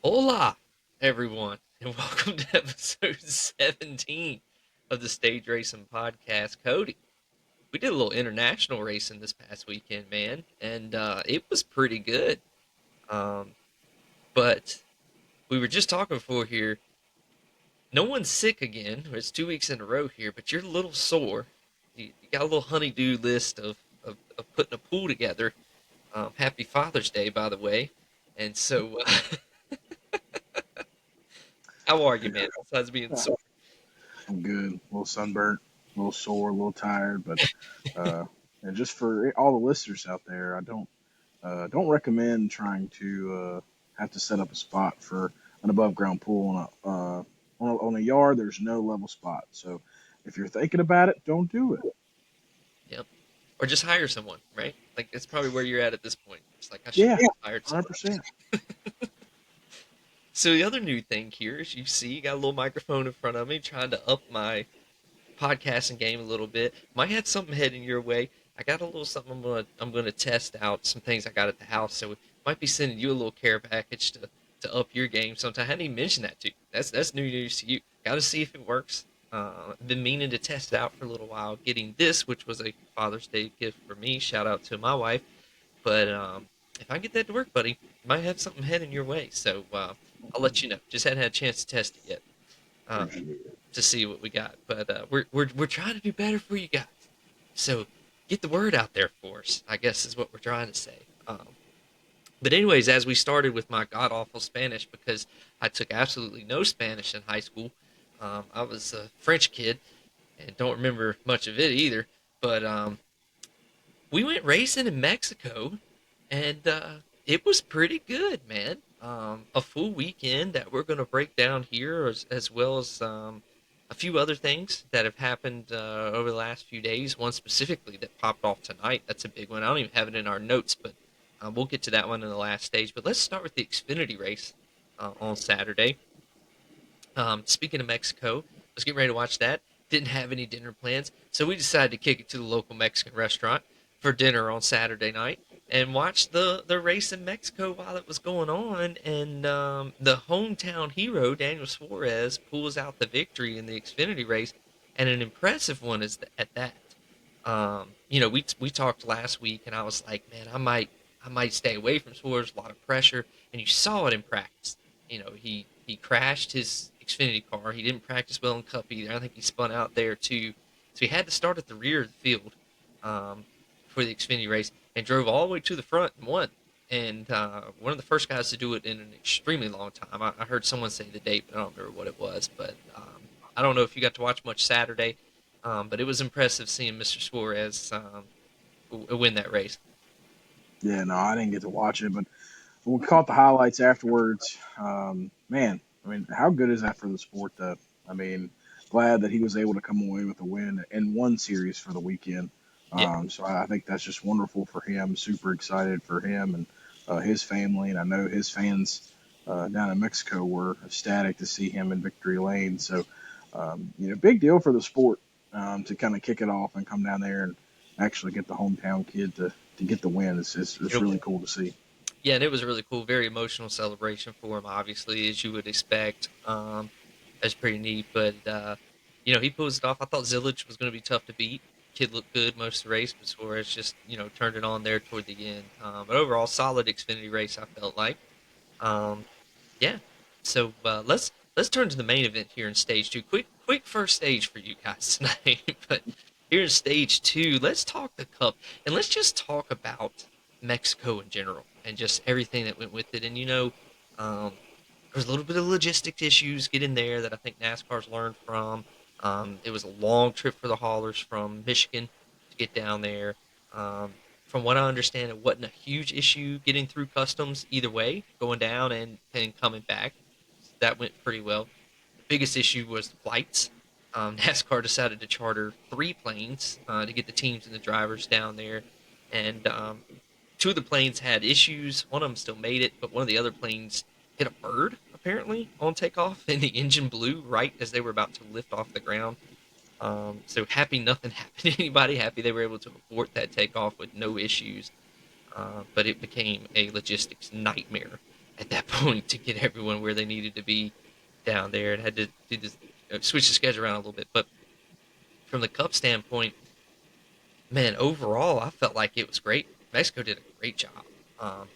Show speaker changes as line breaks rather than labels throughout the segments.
Hola, everyone, and welcome to episode 17 of the Stage Racing Podcast. Cody, we did a little international racing this past weekend, man, and it was pretty good. Um, but we were just talking before here. No one's sick again. It's 2 weeks in a row here, but you're a little sore. You got a little honeydew list of putting a pool together. Happy Father's Day, by the way. And so, how are you, man? Besides being sore.
I'm good. A little sunburnt, a little sore, a little tired, but uh, and just for all the listeners out there, I don't recommend trying to have to set up a spot for an above ground pool on a yard. There's no level spot, so if you're thinking about it, don't do it.
Yep. Or just hire someone, right? Like it's probably where you're at this point. It's like I should
Yeah,
have hired someone.
100%.
So the other new thing here is you see, you got a little microphone in front of me, trying to up my podcasting game a little bit. Might have something heading your way. I got a little something I'm gonna test out some things I got at the house, so we might be sending you a little care package to up your game sometime. I hadn't even mentioned that to you. That's new news to you. Got to see if it works. Been meaning to test it out for a little while. Getting this, which was a Father's Day gift for me. Shout out to my wife. But if I get that to work, buddy, might have something heading your way. So I'll let you know. Just hadn't had a chance to test it yet
Appreciate
um,
it.
to see what we got. But we're trying to do better for you guys. So get the word out there for us, I guess is what we're trying to say. But anyways, as we started with my god awful Spanish, because I took absolutely no Spanish in high school. I was a French kid and don't remember much of it either. But we went racing in Mexico, and it was pretty good, man. A full weekend that we're going to break down here, as well as a few other things that have happened over the last few days. One specifically that popped off tonight. That's a big one. I don't even have it in our notes, but we'll get to that one in the last stage. But let's start with the Xfinity race on Saturday. Speaking of Mexico, I was getting ready to watch that. Didn't have any dinner plans, so we decided to kick it to the local Mexican restaurant for dinner on Saturday night and watch the race in Mexico while it was going on. And the hometown hero Daniel Suarez pulls out the victory in the Xfinity race, and an impressive one is at that. We talked last week, and I was like, man, I might stay away from Suarez. A lot of pressure, and you saw it in practice. He crashed his Xfinity car. He didn't practice well in Cup either. I think he spun out there too, so he had to start at the rear of the field um, for the Xfinity race and drove all the way to the front and won. And one of the first guys to do it in an extremely long time. I heard someone say the date, but I don't remember what it was. But I don't know if you got to watch much Saturday, but it was impressive seeing Mr. Suarez win that race.
Yeah, no, I didn't get to watch it, but we caught the highlights afterwards. Man, I mean, how good is that for the sport, though? I mean, glad that he was able to come away with a win in one series for the weekend.
Yeah,
So I think that's just wonderful for him. Super excited for him and his family, and I know his fans down in Mexico were ecstatic to see him in victory lane. So, big deal for the sport to kind of kick it off and come down there and actually get the hometown kid to get the win. It's
it
really cool to see.
Yeah, and it was a really cool, very emotional celebration for him, obviously, as you would expect. That's pretty neat. But, he pulls it off. I thought Zillage was going to be tough to beat. Kid looked good most of the race, but Suarez just, turned it on there toward the end. But overall, solid Xfinity race, I felt like. Um, yeah. So let's turn to the main event here in stage two. Quick first stage for you guys tonight. But here in stage two, let's talk the Cup and let's just talk about Mexico in general and just everything that went with it. And um, there's a little bit of logistics issues getting there that I think NASCAR's learned from. It was a long trip for the haulers from Michigan to get down there. From what I understand, it wasn't a huge issue getting through customs either way, going down and coming back. That went pretty well. The biggest issue was the flights. NASCAR decided to charter 3 planes to get the teams and the drivers down there, and two of the planes had issues. One of them still made it, but one of the other planes hit a bird apparently on takeoff, and the engine blew right as they were about to lift off the ground. So happy nothing happened to anybody. Happy they were able to abort that takeoff with no issues. But it became a logistics nightmare at that point to get everyone where they needed to be down there, and had to do this, switch the schedule around a little bit. But from the Cup standpoint, man, overall, I felt like it was great. Mexico did a great job.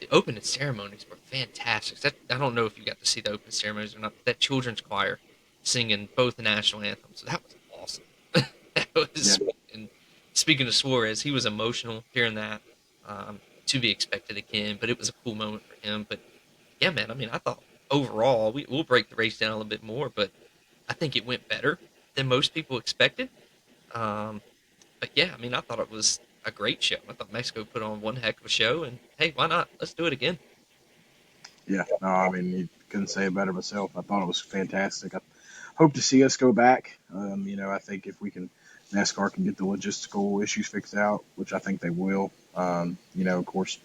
The opening ceremonies were fantastic. I don't know if you got to see the opening ceremonies or not, but that children's choir singing both the national anthems, so that was awesome. That
Yeah,
was, and speaking of Suarez, he was emotional hearing that. To be expected again, but it was a cool moment for him. But yeah, man, I mean, I thought overall, we'll break the race down a little bit more, but I think it went better than most people expected. Um, but yeah, I mean, I thought it was a great show. I thought Mexico put on one heck of a show, and hey, why not? Let's do it again.
yeah. No, I mean, you couldn't say it better myself. I thought it was fantastic. I hope to see us go back. I think if we can, NASCAR can get the logistical issues fixed out, which I think they will. Of course,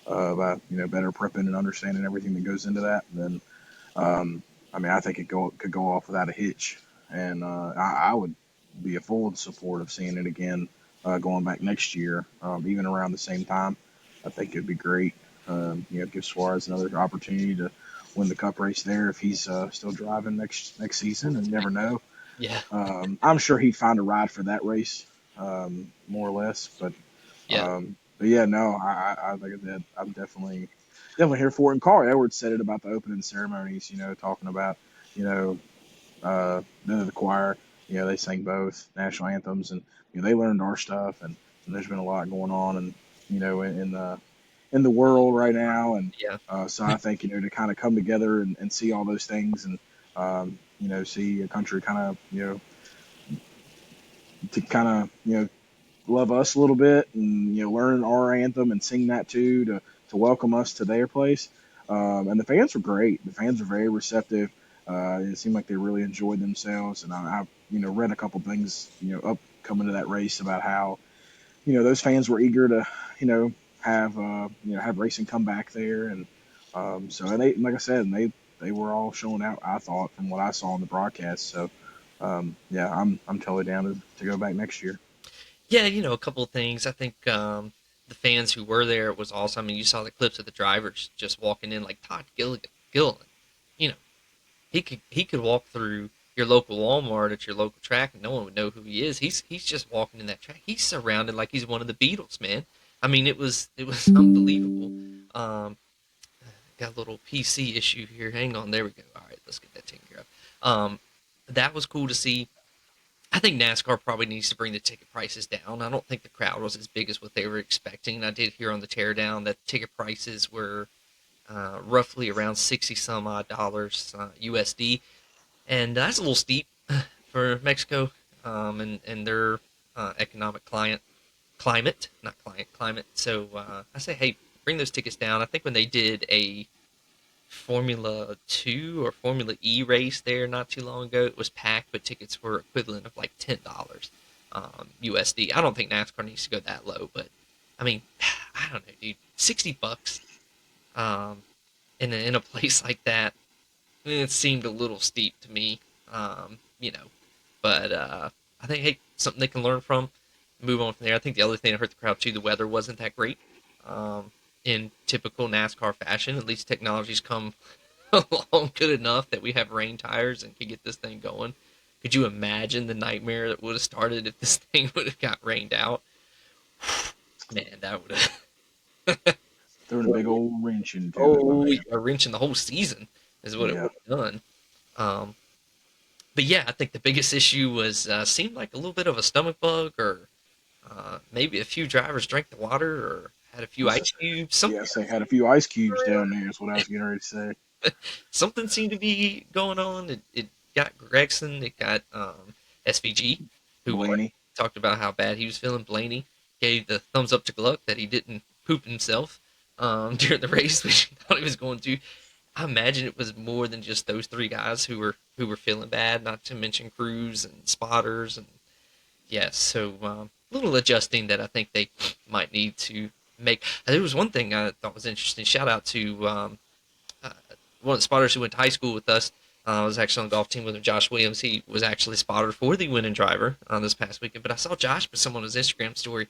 by better prepping and understanding everything that goes into that, then I mean, I think could go off without a hitch, and I would be a full support of seeing it again, going back next year, even around the same time. I think it'd be great. Give Suarez another opportunity to win the Cup race there if he's still driving next season, and you never know.
Yeah,
I'm sure he'd find a ride for that race, more or less.
yeah,
But yeah, no, I like I said, I'm definitely here for it. And Carl Edwards said it about the opening ceremonies, talking about, you know, the choir, they sang both national anthems, and they learned our stuff, and there's been a lot going on, and in the world right now, and
yeah,
so I think to kind of come together and see all those things, and see a country kind of to kind of love us a little bit, and learn our anthem and sing that too, to welcome us to their place. And the fans were great. The fans were very receptive. It seemed like they really enjoyed themselves, and I read a couple things up coming to that race about how those fans were eager to have racing come back there, and and they, like I said, and they were all showing out, I thought, from what I saw on the broadcast. So yeah, I'm totally down to go back next year.
yeah. A couple of things. I think the fans who were there was awesome. I mean, you saw the clips of the drivers just walking in, like Todd Gilliland. You know, he could walk through your local Walmart at your local track and no one would know who he is. He's just walking in that track. He's surrounded like he's one of the Beatles, man. I mean, it was unbelievable. Um, got a little PC issue here. Hang on, there we go. All right, let's get that taken care of. That was cool to see. I think NASCAR probably needs to bring the ticket prices down. I don't think the crowd was as big as what they were expecting. I did hear on the teardown that ticket prices were roughly around 60 some odd dollars USD, and that's a little steep for Mexico, and their economic climate, not client climate. So I say, hey, bring those tickets down. I think when they did a Formula 2 or Formula E race there not too long ago, it was packed, but tickets were equivalent of like $10 USD. I don't think NASCAR needs to go that low, but I mean, I don't know, dude. $60 um, in a place like that, it seemed a little steep to me. Um, you know, but I think, hey, something they can learn from, move on from there. I think the other thing that hurt the crowd too, the weather wasn't that great. Um, in typical NASCAR fashion, at least technology's come along good enough that we have rain tires and can get this thing going. Could you imagine the nightmare that would have started if this thing would have got rained out? Man, that would have.
Throwing a big old wrench into it, my
Oh,
man.
a wrench in the whole season is what it
Yeah.
would have done. Um, but yeah, I think the biggest issue was seemed like a little bit of a stomach bug, or maybe a few drivers drank the water or had a few
Was it?
ice cubes.
Yes, they had a few ice cubes down there. Is what I was getting ready to say.
Something seemed to be going on. It got Gregson, it got SVG, who
Blaney.
talked about how bad he was feeling. Blaney gave the thumbs up to Gluck that he didn't poop himself during the race, which he thought he was going to. I imagine it was more than just those three guys who were feeling bad. Not to mention crews and spotters, and yes, so little adjusting that I think they might need to make. There was one thing I thought was interesting. Shout out to uh, one of the spotters who went to high school with us. I was actually on the golf team with him, Josh Williams. He was actually spotted for the winning driver this past weekend. But I saw Josh put some on his Instagram story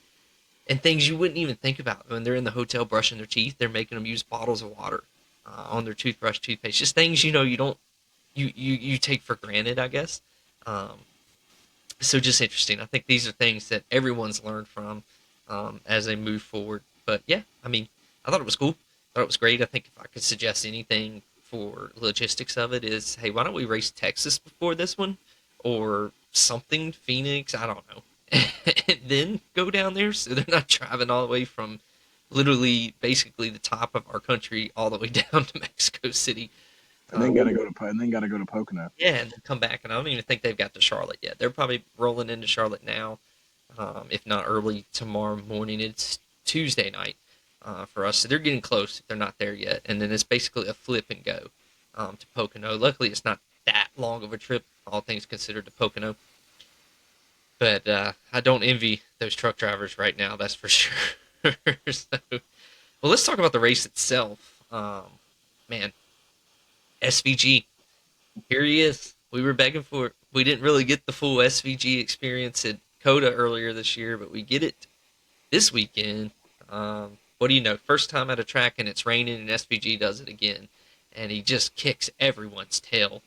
and things you wouldn't even think about when they're in the hotel brushing their teeth. They're making them use bottles of water. on their toothbrush, toothpaste, just things you don't you take for granted, I guess. Um, so just interesting. I think these are things that everyone's learned from as they move forward. But yeah, I mean, I thought it was cool. I thought it was great. I think if I could suggest anything for logistics of it is, hey, why don't we race Texas before this one, or something, Phoenix? I don't know, and then go down there so they're not driving all the way from literally basically the top of our country all the way down to Mexico City.
And then got to go to and then got to go to Pocono.
Yeah, and then come back, and I don't even think they've got to Charlotte yet. They're probably rolling into Charlotte now, if not early tomorrow morning. It's Tuesday night for us, so they're getting close if they're not there yet. And then it's basically a flip and go to Pocono. Luckily, it's not that long of a trip, all things considered, to Pocono. But I don't envy those truck drivers right now, that's for sure. So, well, let's talk about the race itself. Man, SVG. Here he is. We were begging for it. We didn't really get the full SVG experience at Coda earlier this year, but we get it this weekend. What do you know? First time at a track and it's raining, and SVG does it again, and he just kicks everyone's tail.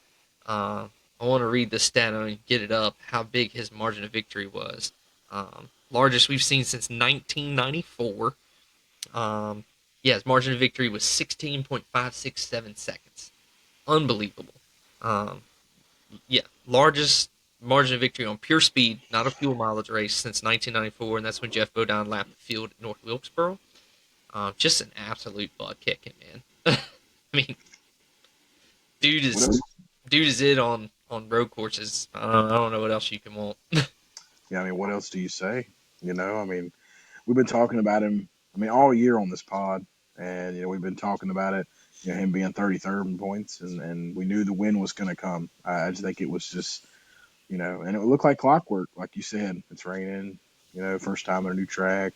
I want to read the stat and get it up. How big his margin of victory was. Largest we've seen since 1994. Yeah, his margin of victory was 16.567 seconds. Unbelievable. Um, yeah, largest margin of victory on pure speed, not a fuel mileage race, since 1994, and that's when Jeff Bodine lapped the field at North Wilkesboro. Just an absolute butt kicking, man. I mean, dude
What
is
else?
dude is it on road courses. I don't know what else you can want.
Yeah, I mean, what else do you say? I mean, we've been talking about him. I mean, all year on this pod, and we've been talking about it. Him being 33rd in points, and we knew the win was going to come. I just think it was just, and it looked like clockwork, like you said. It's raining, first time on a new track.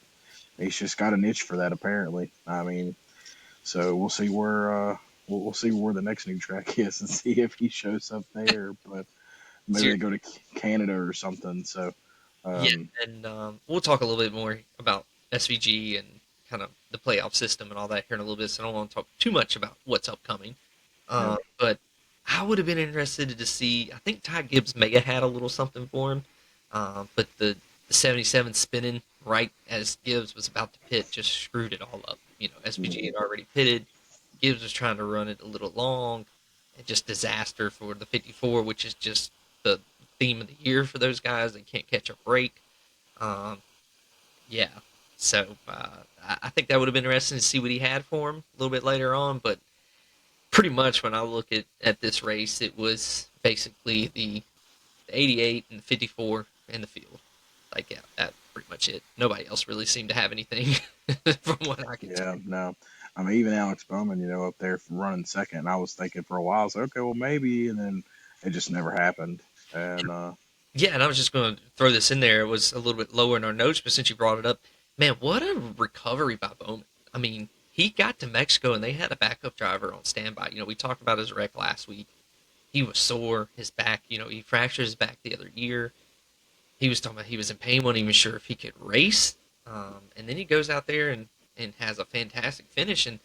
He's just got an itch for that, apparently. I mean, so we'll see where we'll see where the next new track is and see if he shows up there. But maybe they go to Canada or something. So,
Yeah,
um,
and we'll talk a little bit more about SVG and kind of the playoff system and all that here in a little bit. So I don't want to talk too much about what's upcoming.
yeah,
But I would have been interested to see. I think Ty Gibbs may have had a little something for him, but the 77 spinning right as Gibbs was about to pit just screwed it all up. SVG
mm,
had already pitted. Gibbs was trying to run it a little long, and just disaster for the 54, which is just the theme of the year for those guys. They can't catch a break. Um, yeah, so I think that would have been interesting to see what he had for him a little bit later on. But pretty much when I look at this race, it was basically the 88 and the 54 in the field. Like, yeah, that's pretty much it. Nobody else really seemed to have anything from what I could tell.
yeah, no. I mean, even Alex Bowman, up there running second, I was thinking for a while, I was like, okay, well, maybe. And then it just never happened. And,
Yeah, and I was just going to throw this in there. It was a little bit lower in our notes, but since you brought it up, man, what a recovery by Bowman. I mean, he got to Mexico and they had a backup driver on standby. We talked about his wreck last week. He was sore, his back, he fractured his back the other year. He was talking about he was in pain, wasn't even sure if he could race. And then he goes out there and has a fantastic finish. And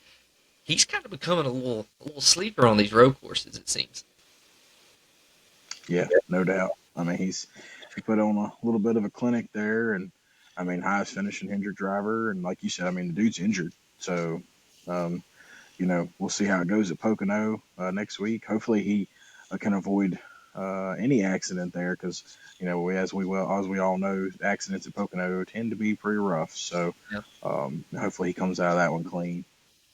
he's kind of becoming a little sleeper on these road courses, it seems.
yeah, no doubt. I mean, he put on a little bit of a clinic there. And, I mean, highest finishing Hendrick driver. And like you said, I mean, the dude's injured. So, um, we'll see how it goes at Pocono next week. Hopefully, he can avoid any accident there because as we all know, accidents at Pocono tend to be pretty rough. So
Yeah.
hopefully, he comes out of that one clean.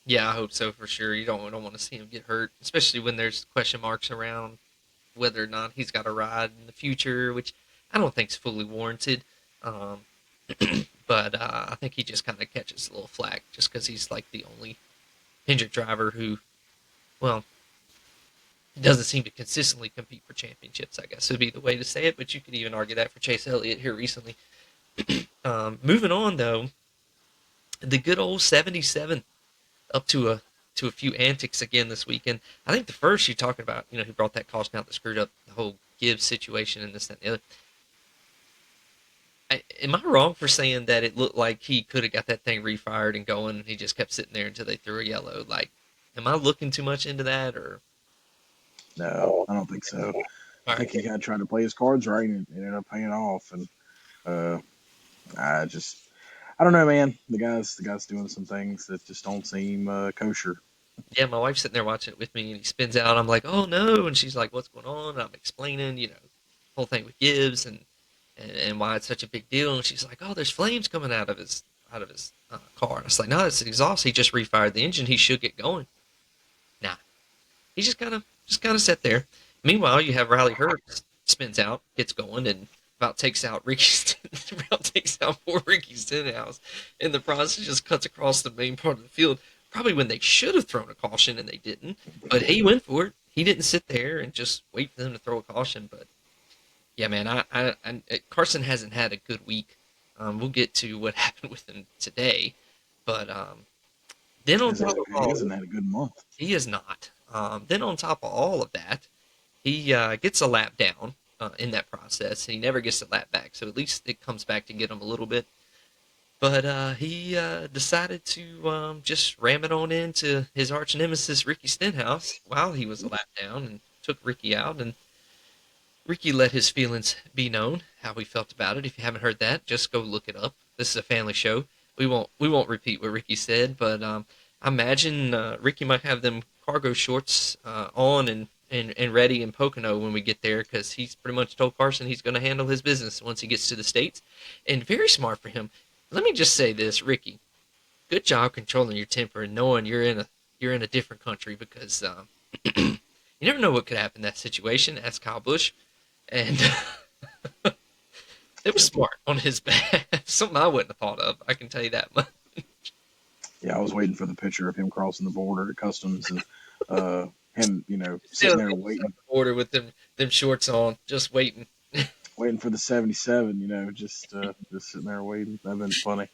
Yeah, I hope so for sure. You don't want to see him get hurt, especially when there's question marks around whether or not he's got a ride in the future, which I don't think is fully warranted. Um, but I think he just kind of catches a little flack just because he's like the only Hendrick driver who, well, doesn't seem to consistently compete for championships. I guess would be the way to say it. But you could even argue that for Chase Elliott here recently. Moving on though, the good old 77 up to a few antics again this weekend. I think the first you talking about, he brought that caution out that screwed up the whole Gibbs situation and this that, and the other. Am I wrong for saying that it looked like he could have got that thing refired and going, and he just kept sitting there until they threw a yellow? Like, Am I looking too much into that, or
No, I don't think so. I
all
think he
right?
kind of tried to play his cards right and it ended up paying off. And uh, I just, I don't know, man. The guy's doing some things that just don't seem kosher.
Yeah, my wife's sitting there watching it with me, and he spins out. I'm like, "Oh no!" And she's like, "What's going on?" And I'm explaining, whole thing with Gibbs and why it's such a big deal. And she's like, "Oh, there's flames coming out of his car." And I was like, "No, it's the exhaust. He just refired the engine. He should get going." Nah, he just kind of sat there. Meanwhile, you have Riley Hurts spins out, gets going, and about takes out about takes out poor Ricky Stenhouse. In the process, just cuts across the main part of the field. Probably when they should have thrown a caution and they didn't. But he went for it. He didn't sit there and just wait for them to throw a caution. But yeah, man, Carson hasn't had a good week. We'll get to what happened with him today, but then on top of
He
all,
hasn't had a good month.
he is not. Then on top of all of that, he gets a lap down in that process, and he never gets a lap back. So at least it comes back to get him a little bit. But he decided to just ram it on into his arch nemesis Ricky Stenhouse while he was a lap down, and took Ricky out. And Ricky let his feelings be known, how he felt about it. If you haven't heard that, just go look it up. This is a family show. We won't repeat what Ricky said, but I imagine Ricky might have them cargo shorts on and ready in Pocono when we get there, because he's pretty much told Carson he's going to handle his business once he gets to the States. And very smart for him. Let me just say this, Ricky. Good job controlling your temper and knowing you're in a different country, because you never know what could happen in that situation. Ask Kyle Busch, and it was
Yep.
smart on his behalf. Something I wouldn't have thought of. I can tell you that much.
Yeah, I was waiting for the picture of him crossing the border at customs and uh, him, sitting
Still
there
at
waiting,
the border with them shorts on, just waiting.
waiting for the 77. Just sitting there waiting. That'd been funny.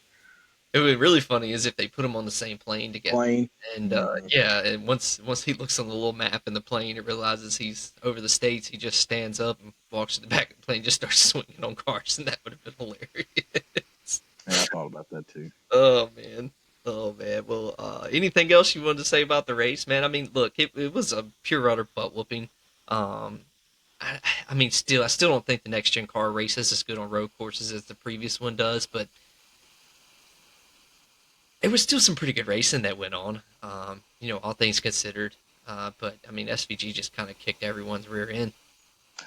It would be really funny is if they put them on the same plane together.
Plane.
And
Hmm.
yeah, and once he looks on the little map in the plane and realizes he's over the states, he just stands up and walks to the back of the plane, and just starts swinging on cars, and that would have been hilarious.
Yeah, I thought about that too.
Oh man. Oh man. Well, anything else you wanted to say about the race, man? I mean, look, it was a pure utter butt whooping. Um, I, I mean, I still don't think the next gen car races as good on road courses as the previous one does, but there was still some pretty good racing that went on. All things considered. But I mean, SVG just kind of kicked everyone's rear end.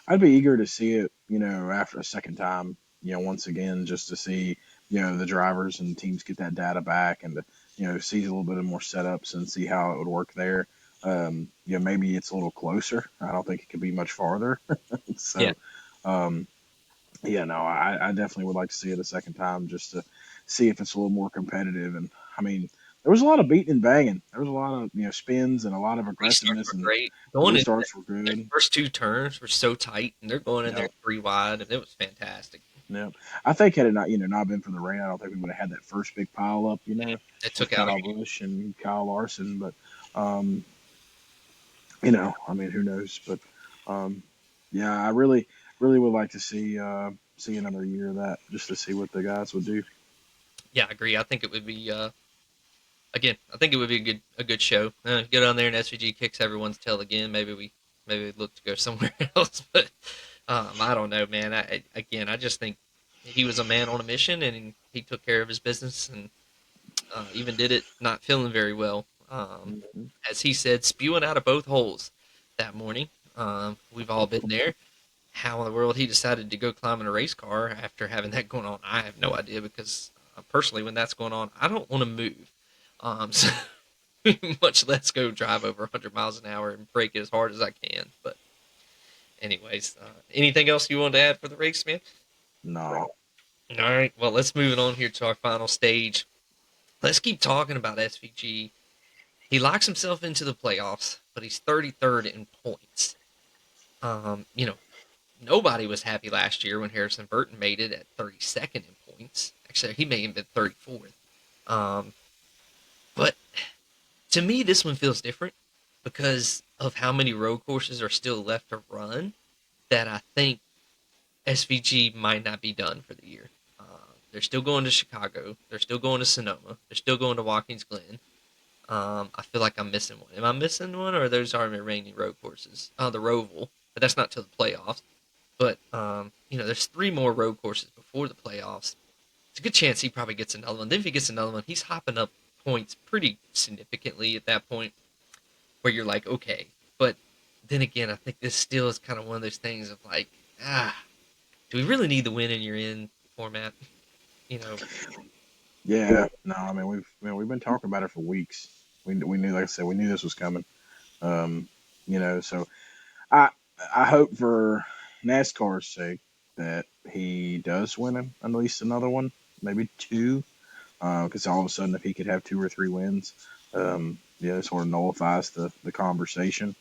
I'd be eager to see it, after a second time, once again, just to see, the drivers and teams get that data back and to, see a little bit of more setups and see how it would work there. Maybe it's a little closer. I don't think it could be much farther.
Yeah,
So, um, yeah, no, I definitely would like to see it a second time just to see if it's a little more competitive. And I mean, there was a lot of beating and banging. There was a lot of, spins and a lot of
restarts
aggressiveness,
were
and
great.
the
Going in
restarts were
their
good.
first two turns were so tight, and they're going in
Yeah.
there three wide, and it was fantastic.
Yeah, I think had it not, not been for the rain, I don't think we would have had that first big pile up,
It
with
took out.
Kyle Busch and Kyle Larson. But, um, I mean, who knows? But, um, yeah, I really, really would like to see another year of that just to see what the guys would do.
Yeah, I agree. I think it would be again. I think it would be a good show. Get on there and SVG kicks everyone's tail again. Maybe we look to go somewhere else, but I don't know, man. Again, I just think he was a man on a mission, and he took care of his business, and even did it not feeling very well.
Hmm.
As he said, spewing out of both holes that morning. We've all been there. How in the world he decided to go climb in a race car after having that going on, I have no idea, because personally, when that's going on, I don't want to move. So much less go drive over 100 miles an hour and brake it as hard as I can. But anyways, anything else you want to add for the race, man?
No,
All right, well, let's move it on here to our final stage. Let's keep talking about SVG. He locks himself into the playoffs, but he's 33rd in points. Um, you know, Nobody was happy last year when Harrison Burton made it at 32nd in points. Actually, he may have been 34th. Um, but to me, this one feels different because of how many road courses are still left to run, that I think SVG might not be done for the year. They're still going to Chicago. They're still going to Sonoma. They're still going to Watkins Glen. I feel like I'm missing one. Am I missing one, or are those are remaining road courses? Oh, the Roval, but that's not till the playoffs. But there's three more road courses before the playoffs. It's a good chance he probably gets another one. Then if he gets another one, he's hopping up points pretty significantly at that point, where you're like, okay. But then again, I think this still is kind of one of those things of like, do we really need the win in your in format? You know,
Yeah, no, I mean we've been talking about it for weeks. We knew, like I said, we knew this was coming. Um, so I I hope for NASCAR's sake that he does win at least another one, maybe two, because all of a sudden if he could have two or three wins, it sort of nullifies the conversation.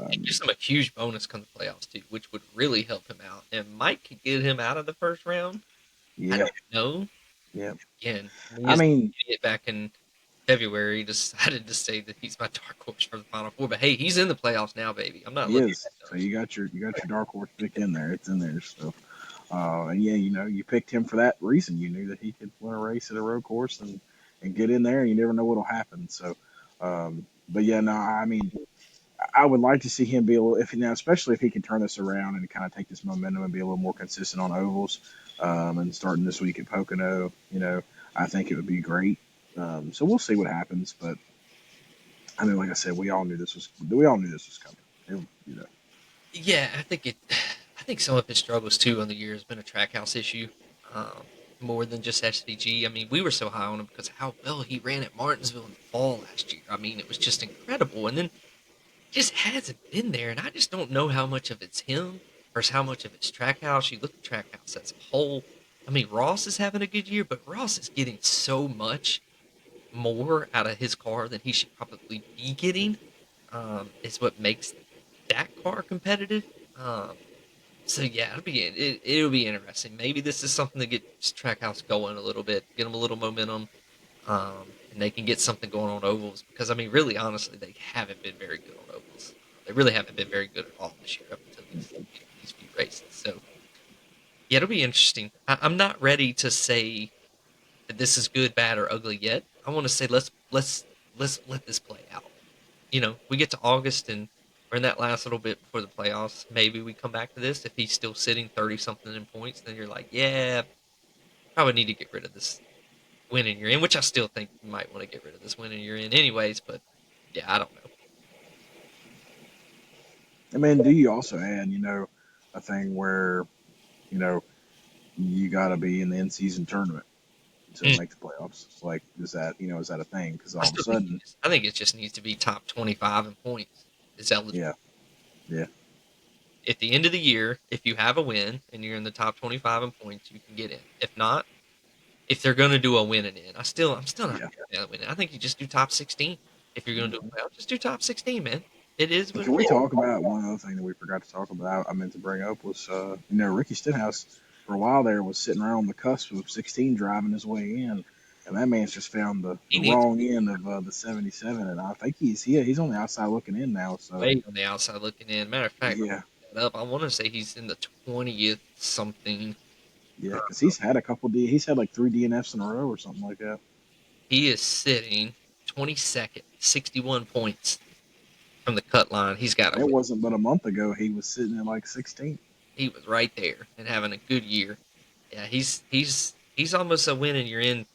it
Um,
gives him a huge bonus come the playoffs too, which would really help him out. And Mike could get him out of the first round. I
yeah,
don't know.
yeah.
Again, me
I
as an
mean,
idiot back in February decided to say that he's my dark horse for the Final Four. But hey, he's in the playoffs now, baby. I'm not
he
looking
is.
at
So
those.
you got your dark horse pick in there. It's in there. So and yeah, you picked him for that reason. You knew that he could win a race at a road course and get in there, and you never know what'll happen. So, but yeah, no, I mean, I would like to see him be a little, if now, especially if he can turn this around and kind of take this momentum and be a little more consistent on ovals, and starting this week at Pocono. I think it would be great. So we'll see what happens, but I mean, like I said, we all knew this was coming.
Yeah, I think it. I think some of his struggles too on the year has been a track house issue, um, more than just SVG. I mean, we were so high on him because of how well he ran at Martinsville in the fall last year. I mean, it was just incredible, and then just hasn't been there. And I just don't know how much of it's him versus how much of it's track house. You look at track house as a whole. I mean, Ross is having a good year, but Ross is getting so much more out of his car than he should probably be getting. Is what makes that car competitive. Um, so yeah, it'll be interesting. Maybe this is something to get Trackhouse going a little bit, get them a little momentum, and they can get something going on ovals. Because I mean, really, honestly, they haven't been very good on ovals. They really haven't been very good at all this year up until these few races. So yeah, it'll be interesting. I'm not ready to say that this is good, bad, or ugly yet. I want to say let's let this play out. We get to August and we're in that last little bit before the playoffs. Maybe we come back to this. If he's still sitting 30 something in points, then you're like, yeah, probably need to get rid of this win in you're in, which I still think you might want to get rid of this win in you're in anyways. But yeah, I don't know.
I mean, do you also add, a thing where you know you got to be in the in-season tournament to
Mm.
make the playoffs? Like, is that a thing? Because
I
all of a
still think
sudden,
I think it just needs to be top 25 in points is eligible.
yeah, yeah,
At the end of the year, if you have a win and you're in the top 25 in points, you can get in. If not, if they're going to do a win and in, I'm still not
yeah.
a big fan of winning. I think you just do top 16. If you're going to do it well, just do top 16, man. It is
But
what
can
it
we
is.
talk about one other thing that we forgot to talk about? I meant to bring up was, Ricky Stenhouse for a while there was sitting around on the cusp of 16 driving his way in, and that man's just found
He
the
needs
wrong end of the 77, and I think he's on the outside looking in now. So
way on the outside looking in. Matter of fact, let me
yeah,
look that up. I want to say he's in the 20th something.
yeah,
Uh,
because he's had like three DNFs in a row or something like that.
he is sitting 22nd, 61 points from the cut line. He's got
And
a
it
win.
wasn't but a month ago he was sitting at like 16.
He was right there and having a good year. Yeah, he's almost a win and you're in.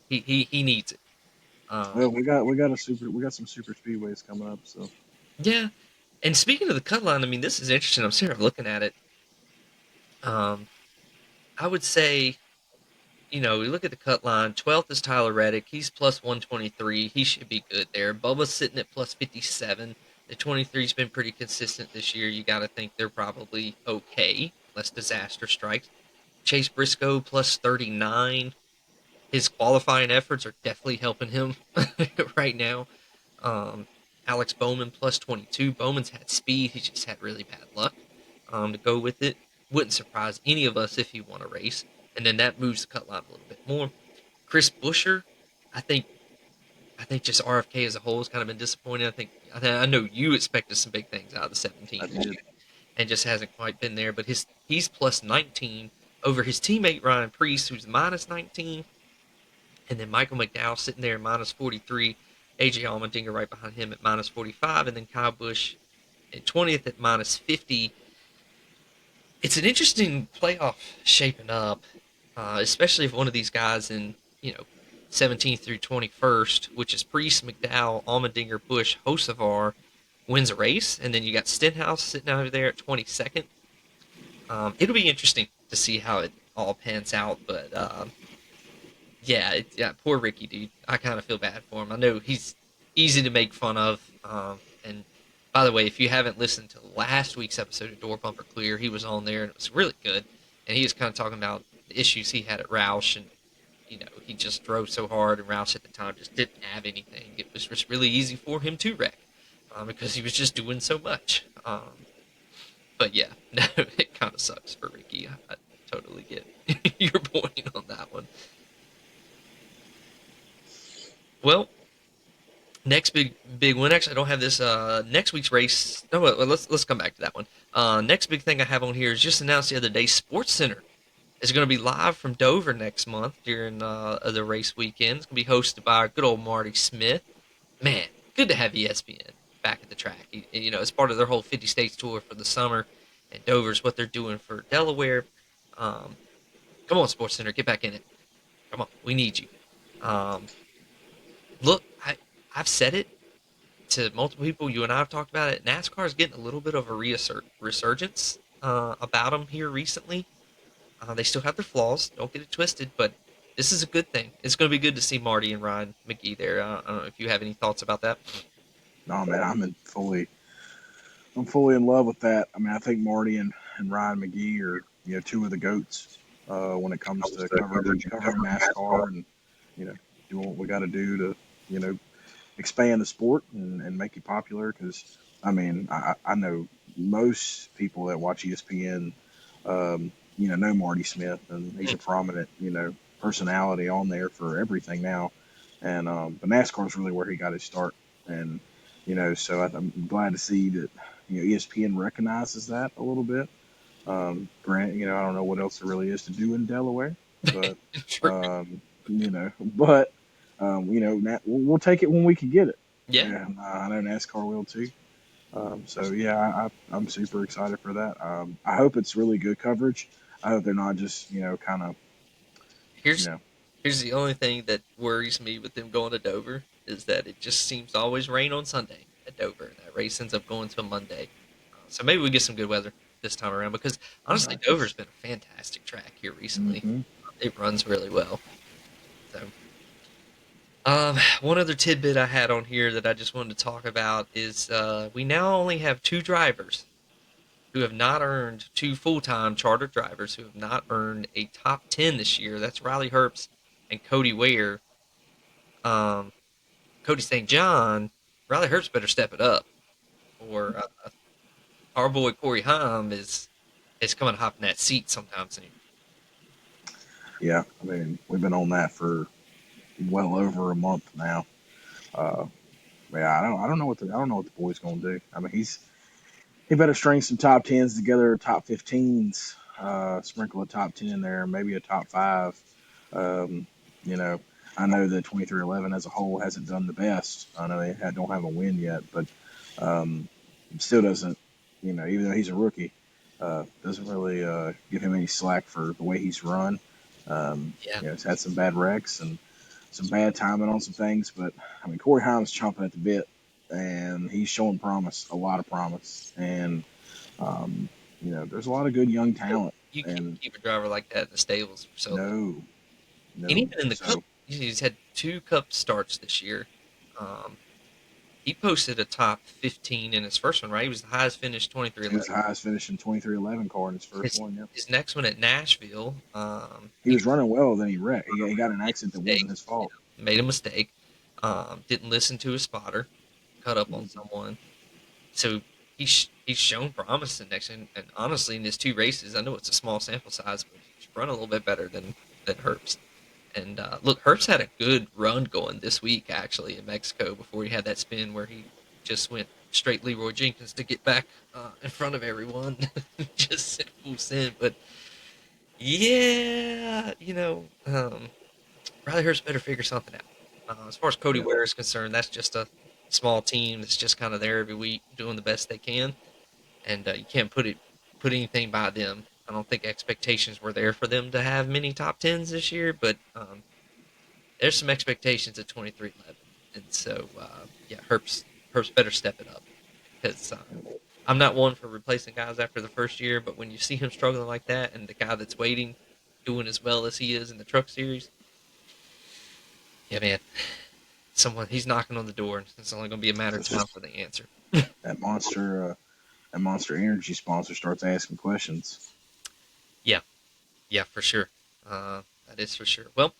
He needs it.
Well, we got some super speedways coming up, so
Yeah, and speaking of the cut line, I mean, this is interesting. I'm sitting here looking at it. Um, I would say, we look at the cut line. 12th is Tyler Reddick. He's plus 123. He should be good there. Bubba's sitting at plus 57. The 23's been pretty consistent this year. You got to think they're probably okay, unless disaster strikes. Chase Briscoe plus 39. His qualifying efforts are definitely helping him right now. Um, Alex Bowman plus 22. Bowman's had speed. He's just had really bad luck to go with it. Wouldn't surprise any of us if he won a race. And then that moves the cut line a little bit more. Chris Buescher, I think I think just RFK as a whole has kind of been disappointing. I know you expected some big things out of the
I
17 this
did.
year and just hasn't quite been there. But he's plus 19 over his teammate Ryan Priest, who's minus 19, and then Michael McDowell sitting there minus 43. AJ Allmendinger right behind him at minus 45, and then Kyle Busch at 20th at minus 50. It's an interesting playoff shaping up, especially if one of these guys in, 17th through 21st, which is Priest, McDowell, Allmendinger, Busch, Hocevar, wins a race, and then you got Stenhouse sitting over there at 22nd. It'll be interesting to see how it all pans out, but yeah, poor Ricky, dude. I kind of feel bad for him. I know he's easy to make fun of. And by the way, if you haven't listened to last week's episode of Door Bumper Clear, he was on there and it was really good. And he was kind of talking about the issues he had at Roush, and he just drove so hard, and Roush at the time just didn't have anything. It was just really easy for him to wreck because he was just doing so much. But yeah, no, it kind of sucks for Ricky. I totally get your point on that one. Well, next big one. Actually, I don't have this. Next week's race. No, well, let's come back to that one. Next big thing I have on here is just announced the other day. Sports Center is going to be live from Dover next month during the race weekend. It's going to be hosted by good old Marty Smith. Man, good to have ESPN back at the track. It's part of their whole 50 states tour for the summer, and Dover's what they're doing for Delaware. Um, Come on, Sports Center, get back in it. Come on, we need you. Um, Look, I've said it to multiple people. You and I have talked about it. NASCAR is getting a little bit of a resurgence about them here recently. They still have their flaws. Don't get it twisted, but this is a good thing. It's going to be good to see Marty and Ryan McGee there. I don't know if you have any thoughts about that.
No, man, I'm fully in love with that. I mean, I think Marty and Ryan McGee are two of the goats when it comes to covering NASCAR and you know doing what we got to do to you know expand the sport and make it popular. Because I mean, I know most people that watch ESPN, know Marty Smith, and he's a prominent personality on there for everything now. And but NASCAR is really where he got his start, and so I'm glad to see that ESPN recognizes that a little bit. Grant, I don't know what else there really is to do in Delaware, but
True.
but we'll take it when we can get it,
Yeah,
and I know NASCAR will too. So yeah, I'm super excited for that. I hope it's really good coverage. I hope they're not just kind of you
here's
know
here's the only thing that worries me with them going to Dover is that it just seems to always rain on Sunday at Dover, and that race ends up going to a Monday. So maybe we get some good weather this time around because honestly,
I can.
Dover's been a fantastic track here recently.
Mm-hmm.
It runs really well. So, one other tidbit I had on here that I just wanted to talk about is we now only have two drivers who have not earned two full-time charter drivers who have not earned a top 10 this year. That's Riley Herbst and Cody Ware. Um, Cody St. John, Riley Herbst better step it up, or our boy Corey Haim is coming hop in that seat sometime soon.
Yeah, I mean we've been on that for well over a month now. Uh, yeah, I don't know what the boy's gonna do. I mean he better string some top tens together, top 15s, sprinkle a top 10 in there, maybe a top five. Um, you know, I know that 2311 as a whole hasn't done the best. I know don't have a win yet, but um, still doesn't, even though he's a rookie, doesn't really give him any slack for the way he's run.
Yeah,
He's had some bad wrecks and some bad timing on some things, but I mean, Corey Haim's chomping at the bit, and he's showing promise, a lot of promise, and um, there's a lot of good young talent,
you can't
and
keep a driver like that in the stables for so long.
no,
And
no,
even in the Cup,
so
he's had two Cup starts this year. Um, he posted a top 15 in his first one, right? He was the highest finished
he was
2311.
the highest finishing 2311 car in his first
His
one. Yep,
his next one at Nashville,
he was running well, then he wrecked. He got an
made a
accident that
mistake.
wasn't his fault.
Made a mistake. Didn't listen to his spotter. Cut up on
Mhm.
someone. So he's shown promise in next. And honestly, in his two races, I know it's a small sample size, but he's run a little bit better than Herbst. And look, Herbst had a good run going this week actually in Mexico before he had that spin where he just went straight Leroy Jenkins to get back in front of everyone, just in full sin. But yeah, Riley Hurst better figure something out. As far as Cody
Yeah,
Ware is concerned, that's just a small team that's just kind of there every week doing the best they can, and you can't put anything by them. I don't think expectations were there for them to have many top tens this year, but there's some expectations at 23-11, and so yeah, Herbst better step it up because I'm not one for replacing guys after the first year, but when you see him struggling like that, and the guy that's waiting doing as well as he is in the Truck Series, yeah, man, someone he's knocking on the door, and it's only going to be a matter of time
just
for the answer.
that Monster Energy sponsor starts asking questions.
Yeah, yeah, for sure. That is for sure. Well,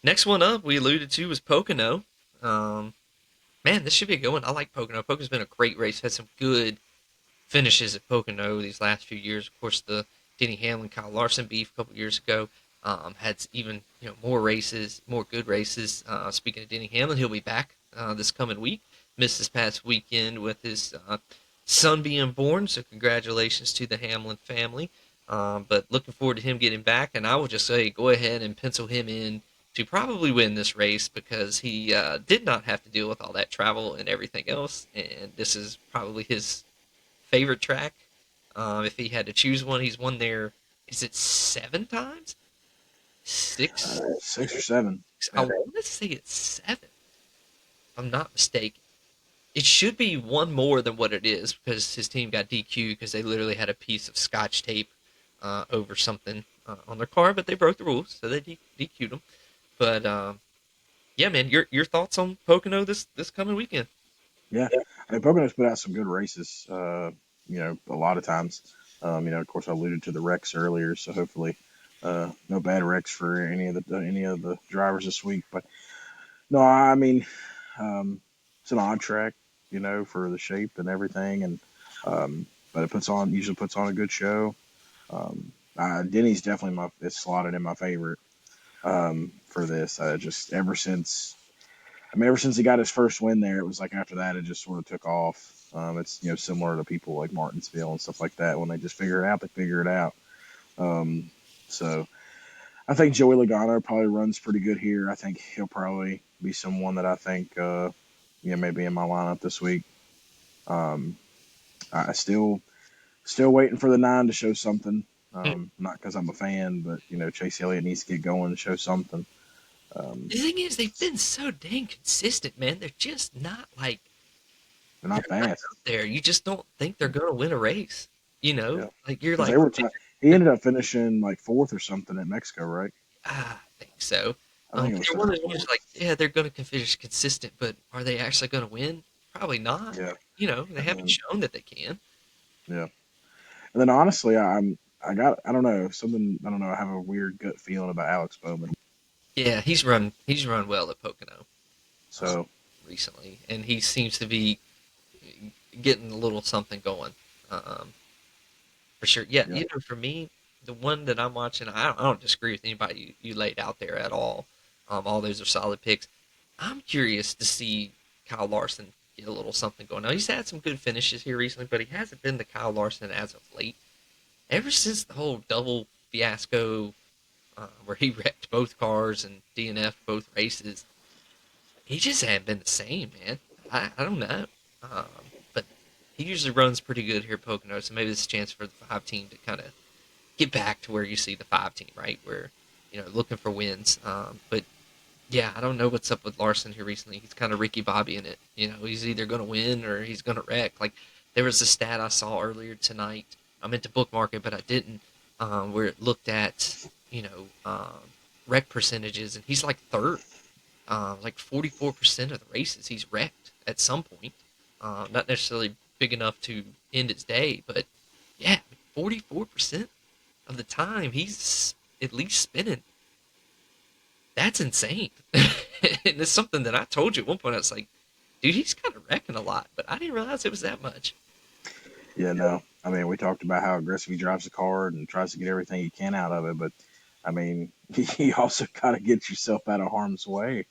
next one up we alluded to was Pocono. Um, Man, this should be a good one. I like Pocono. Pocono's been a great race. Had some good finishes at Pocono these last few years. Of course, the Denny Hamlin, Kyle Larson beef a couple years ago had even more races, more good races. Speaking of Denny Hamlin, he'll be back this coming week. Missed this past weekend with his son being born, so congratulations to the Hamlin family. But looking forward to him getting back, and I will just say, go ahead and pencil him in to probably win this race because he did not have to deal with all that travel and everything else, and this is probably his favorite track. If he had to choose one, he's won there. Is it 7 times? Six?
6 or 7.
I
Yeah,
want to say it's 7. If I'm not mistaken. It should be one more than what it is because his team got DQ'd because they literally had a piece of scotch tape over something on their car, but they broke the rules, so they DQ'd him. But yeah, man, your thoughts on Pocono this coming weekend?
yeah. I mean, Pocono's put out some good races. A lot of times. Of course, I alluded to the wrecks earlier, so hopefully, no bad wrecks for any of the drivers this week. But no, I mean, it's an odd track, for the shape and everything, and but it usually puts on a good show. Denny's definitely it's slotted in my favorite for this. Just ever since he got his first win there, it was like after that it just sort of took off. It's similar to people like Martinsville and stuff like that. When they just figure it out, they figure it out. So I think Joey Logano probably runs pretty good here. I think he'll probably be someone that I think maybe in my lineup this week. Um, I still waiting for the 9 to show something. Not because I'm a fan, but Chase Elliott needs to get going and show something. Um,
The thing is, they've been so dang consistent, man. They're just not like
they're
they're
not
not
fast.
up there. You just don't think they're gonna win a race.
Yeah,
Like you're
because
like,
they were. He
they're,
ended up finishing like fourth or something at Mexico, right?
I think so.
I think it
But
was
they're
third
one
or
of those years
fourth.
like, yeah, they're gonna finish consistent, but are they actually gonna win? Probably not.
Yeah,
They
and
haven't
then
shown that they can.
yeah, and then honestly, I don't know something. I don't know. I have a weird gut feeling about Alex Bowman.
Yeah, he's run well at Pocono uh,
So
recently, and he seems to be getting a little something going. Um, For sure. Yeah,
yeah,
for me, the one that I'm watching, I don't disagree with anybody you laid out there at all. All those are solid picks. I'm curious to see Kyle Larson get a little something going. Now, he's had some good finishes here recently, but he hasn't been the Kyle Larson as of late. Ever since the whole double fiasco where he wrecked both cars and DNF both races, he just hadn't been the same, man. I don't know. But he usually runs pretty good here at Pocono, so maybe this is a chance for the 5 team to kind of get back to where you see the 5 team, right? Where looking for wins. But yeah, I don't know what's up with Larson here recently. He's kind of Ricky Bobby in it. He's either going to win or he's going to wreck. Like there was a stat I saw earlier tonight. I meant to bookmark it, but I didn't. Where it looked at wreck percentages, and he's like third. Like 44% of the races he's wrecked at some point. Not necessarily big enough to end its day, but yeah, 44% of the time he's at least spinning. That's insane. And it's something that I told you at one point. I was like, dude, he's kind of wrecking a lot, but I didn't realize it was that much.
yeah, no. I mean, we talked about how aggressive he drives the car and tries to get everything he can out of it, but I mean, he also got to get yourself out of harm's way.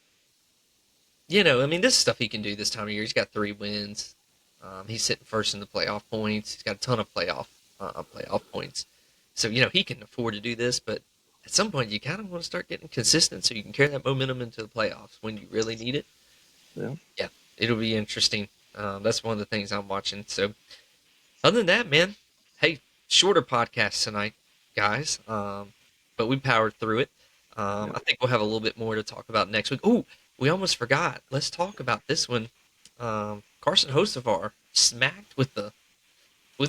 I mean, this is stuff he can do this time of year. He's got 3 wins. He's sitting first in the playoff points. He's got a ton of playoff points. So he can afford to do this. But at some point you kind of want to start getting consistent so you can carry that momentum into the playoffs when you really need it.
Yeah.
Yeah, it'll be interesting. That's one of the things I'm watching. So other than that, man, hey, shorter podcast tonight, guys. But we powered through it.
Yep.
I think we'll have a little bit more to talk about next week. Oh, we almost forgot. Let's talk about this one. Carson Hocevar smacked with the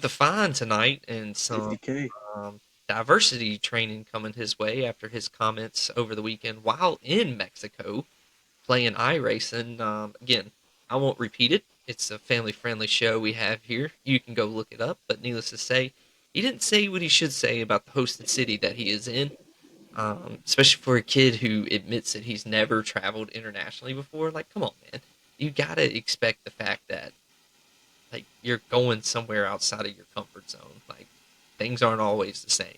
fine tonight and some
50K.
diversity training coming his way after his comments over the weekend while in Mexico playing iRacing. Again, I won't repeat it. It's a family friendly show we have here. You can go look it up. But needless to say, he didn't say what he should say about the hosted city that he is in. Especially for a kid who admits that he's never traveled internationally before. Like, come on, man. You gotta expect the fact that like you're going somewhere outside of your comfort zone. Like things aren't always the same.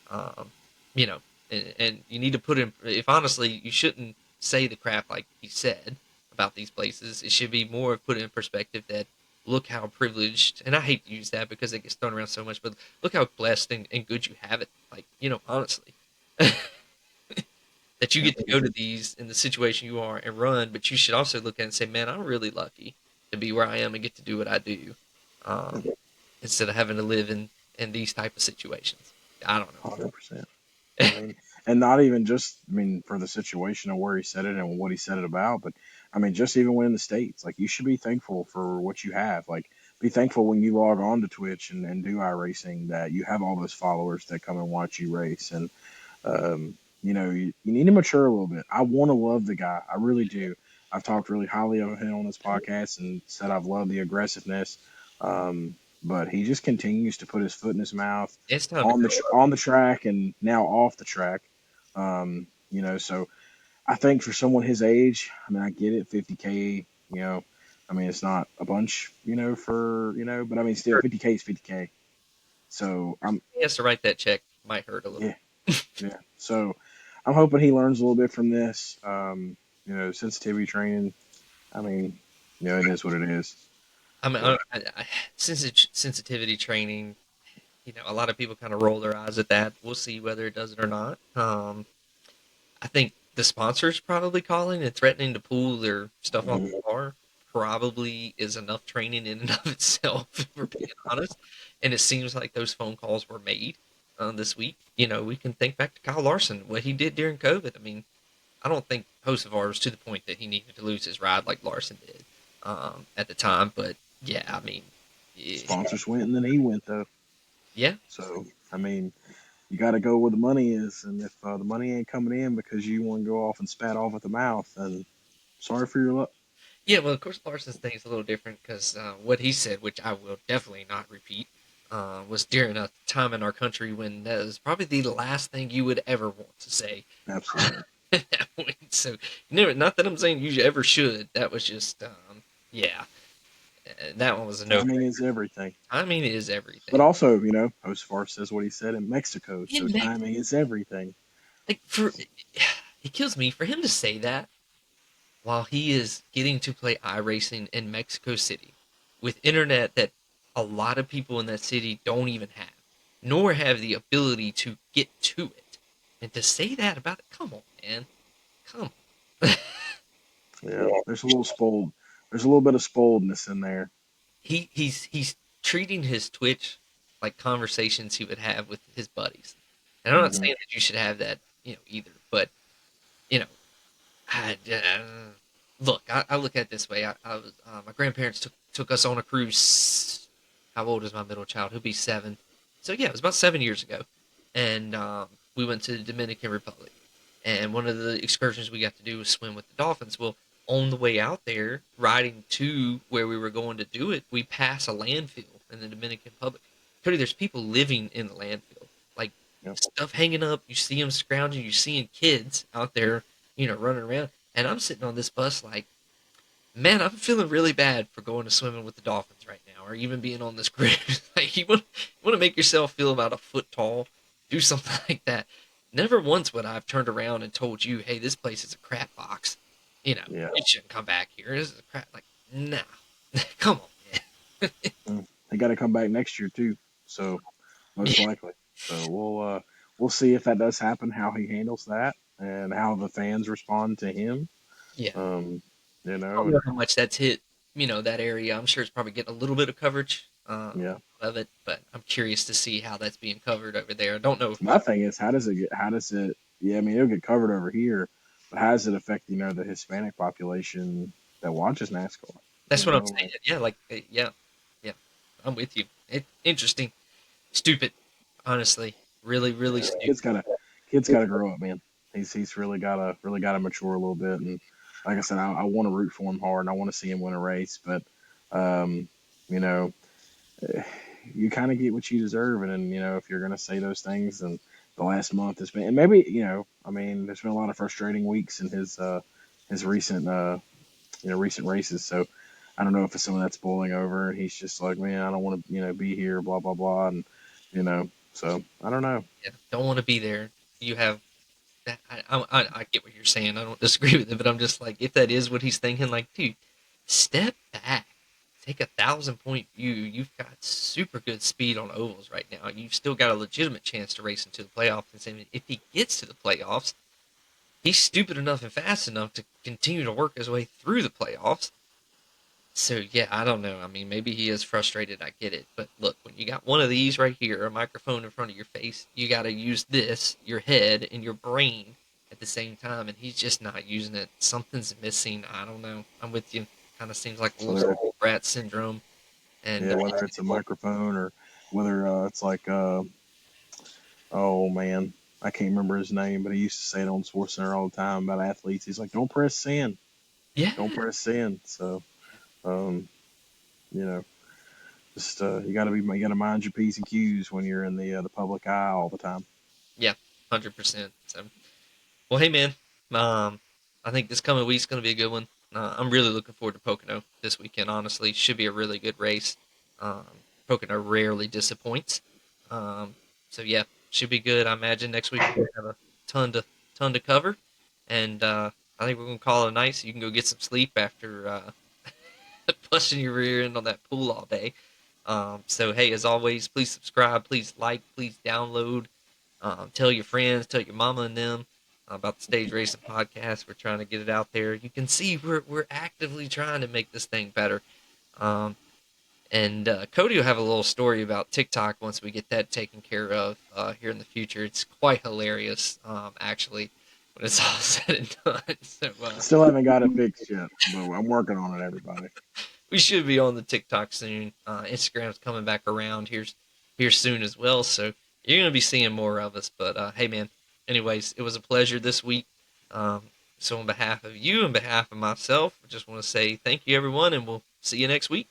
Um, you know, and you need to put in. If honestly, you shouldn't say the crap like he said about these places. It should be more put in perspective that look how privileged, and I hate to use that because it gets thrown around so much, but look how blessed and good you have it. Like honestly. That you
Yep.
get to go to these in the situation you are and run, but you should also look at it and say, man, I'm really lucky to be where I am and get to do what I do, um, instead of having to live in these type of situations. I don't know.
100%. I mean, and not even just, I mean, for the situation of where he said it and what he said it about, but I mean, just even when in the States, like you should be thankful for what you have. Like, be thankful when you log on to Twitch and do iRacing that you have all those followers that come and watch you race. And you need to mature a little bit. I want to love the guy. I really do. I've talked really highly of him on this podcast and said I've loved the aggressiveness. But he just continues to put his foot in his mouth
It's time to grow up.
on the track and now off the track. So I think for someone his age, I mean, I get it, 50K. I mean, it's not a bunch, but I mean, still 50K is 50K. So I'm
He has to write that check. Might hurt a little.
yeah. Yeah. So I'm hoping he learns a little bit from this. Sensitivity training. I mean, it is what it is.
I mean,
But
sensitivity training. A lot of people kind of roll their eyes at that. We'll see whether it does it or not. I think the sponsors probably calling and threatening to pull their stuff off
mhm,
the car probably is enough training in and of itself, if we're being honest. And it seems like those phone calls were made this week. We can think back to Kyle Larson, what he did during COVID. I mean, I don't think Hocevar was to the point that he needed to lose his ride like Larson did at the time. But yeah, I mean,
sponsors went and then he went though.
yeah,
So I mean, you got to go where the money is, and if the money ain't coming in because you want to go off and spat off at the mouth, then sorry for your luck.
yeah. Well, of course, Larson's thing is a little different because what he said, which I will definitely not repeat, was during a time in our country when that was probably the last thing you would ever want to say
Absolutely.
at that point. So, not that I'm saying you ever should. That was just, yeah, that one was a no.
Timing is everything.
Timing is
But
everything.
also, Osfar says what he said in Mexico, so
In Mexico,
timing is everything.
like it kills me for him to say that while he is getting to play iRacing in Mexico City with internet that a lot of people in that city don't even have, nor have the ability to get to it. And to say that about it, come on, man. Come on.
Yeah, there's a little spoiled. There's a little bit of spoiledness in there.
He's treating his Twitch like conversations he would have with his buddies. And I'm not
Hmm.
saying that you should have that, either, but you know, I, look, I look at it this way. I was my grandparents took us on a cruise. How old is my middle child? He'll be 7. So yeah, it was about 7 years ago, and we went to the Dominican Republic. And one of the excursions we got to do was swim with the dolphins. Well, on the way out there, riding to where we were going to do it, we pass a landfill in the Dominican Republic. Cody, there's people living in the landfill, like
Yep.
stuff hanging up. You see them scrounging. You're seeing kids out there, running around. And I'm sitting on this bus like, man, I'm feeling really bad for going to swimming with the dolphins right now, or even being on this cruise. Like you want to make yourself feel about a foot tall, do something like that. Never once would I've turned around and told you, hey, this place is a crap box.
Yeah.
You shouldn't come back here. This is a crap. Like, nah, come on,
Mm. They got to come back next year too. So
man.
most likely. So we'll we'll see if that does happen, how he handles that, and how the fans respond to him.
Yeah.
Um, you
I
know,
don't know
and
how much that's hit, that area. I'm sure it's probably getting a little bit of coverage
yeah.
of it, but I'm curious to see how that's being covered over there. I don't know.
My thing is, how does it get? How does it? Yeah, I mean, it'll get covered over here, but how does it affect the Hispanic population that watches NASCAR?
That's
You
what I'm
know,
saying.
like
Yeah, like yeah, yeah. I'm with you. Interesting, stupid. Honestly, really, really stupid.
kids gotta grow up, man. He's really gotta mature a little bit, and like I said, I want to root for him hard, and I want to see him win a race, but um, you know, you kind of get what you deserve, and then if you're gonna say those things, and the last month has been, and maybe I mean, there's been a lot of frustrating weeks in his recent races, so I don't know if it's some of that's boiling over, and he's just like, man, I don't want to be here, blah blah blah, and so I don't know.
Yeah, don't want to be there. You have I get what you're saying. I don't disagree with it, but I'm just like, if that is what he's thinking, like, dude, step back, take 1,000 point view. You've got super good speed on ovals right now. You've still got a legitimate chance to race into the playoffs. And if he gets to the playoffs, he's stupid enough and fast enough to continue to work his way through the playoffs. So yeah, I don't know. I mean, maybe he is frustrated. I get it, but look, when you got one of these right here, a microphone in front of your face, you got to use this, your head, and your brain at the same time, and he's just not using it. Something's missing. I don't know. I'm with you. Kind of seems like a little
Whether
spoiled brat syndrome, and
Yeah, whether it's a microphone or whether it's like oh man, I can't remember his name, but he used to say it on SportsCenter all the time about athletes. He's like, "Don't press send,
yeah,
don't press send." So, um, you know, just you gotta mind your p's and q's when you're in the public eye all the time.
yeah, 100%. So well, hey man, um, I think this coming week's going to be a good one. I'm really looking forward to Pocono this weekend. Honestly, should be a really good race. Um, Pocono rarely disappoints. Um, so yeah, should be good. I imagine next week we're going to have a ton to cover, and I think we're going to call it a night. So you can go get some sleep after busting your rear end on that pool all day. So hey, as always, please subscribe, please like, please download. Tell your friends, tell your mama and them about the Stage Racing Podcast. We're trying to get it out there. You can see we're actively trying to make this thing better. Um, and Cody will have a little story about TikTok once we get that taken care of here in the future. It's quite hilarious, actually, when it's all said and done. So
Still haven't got it fixed yet, but I'm working on it. Everybody,
we should be on the TikTok soon. Instagram's coming back around here soon as well, so you're gonna be seeing more of us. But hey, man. Anyways, it was a pleasure this week. Um, so on behalf of you and behalf of myself, I just want to say thank you, everyone, and we'll see you next week.